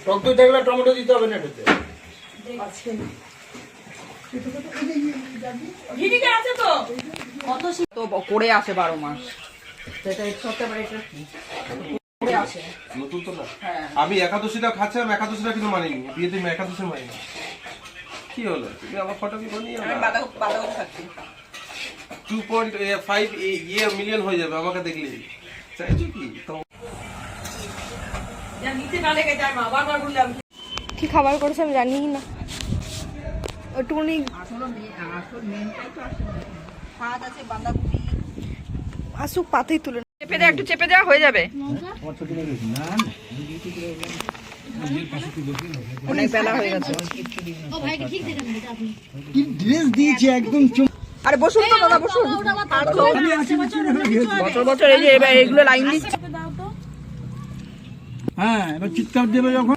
টক দই থাকলে টমেটো দিতে হবে না এটাতে। তো করে আসে 12 মাস। সেটা সত্যি মানে এটা কি? করে আসে। নতুন তো না। আমি একাদশীটা খাচ্ছিলাম, একাদশীটা কিন্তু মানিনি। বিয়েতে আমি একাদশী মানিনি। কি হলো? তুমি আমার ফটোকে বানিয়ে আমি বাদাম খাচ্ছি। 2.5 মিলিয়ন হয়ে যাবে আমাকে দেখলেই। চাইছো কি? কি খাবার করেছে আমি জানি না। ওটুকুনি আসুক পাতেই তুলে চেপে দেওয়া, একটু চেপে দেওয়া হয়ে যাবে। অনেক বেলা হয়ে গেছে। ড্রেস দিয়েছে একদম। আরে বসুন তো দাদা, বসুন। বছর বছর এই যে এগুলো লাইন দিচ্ছে। হ্যাঁ, এবার চিৎকার দেবে যখন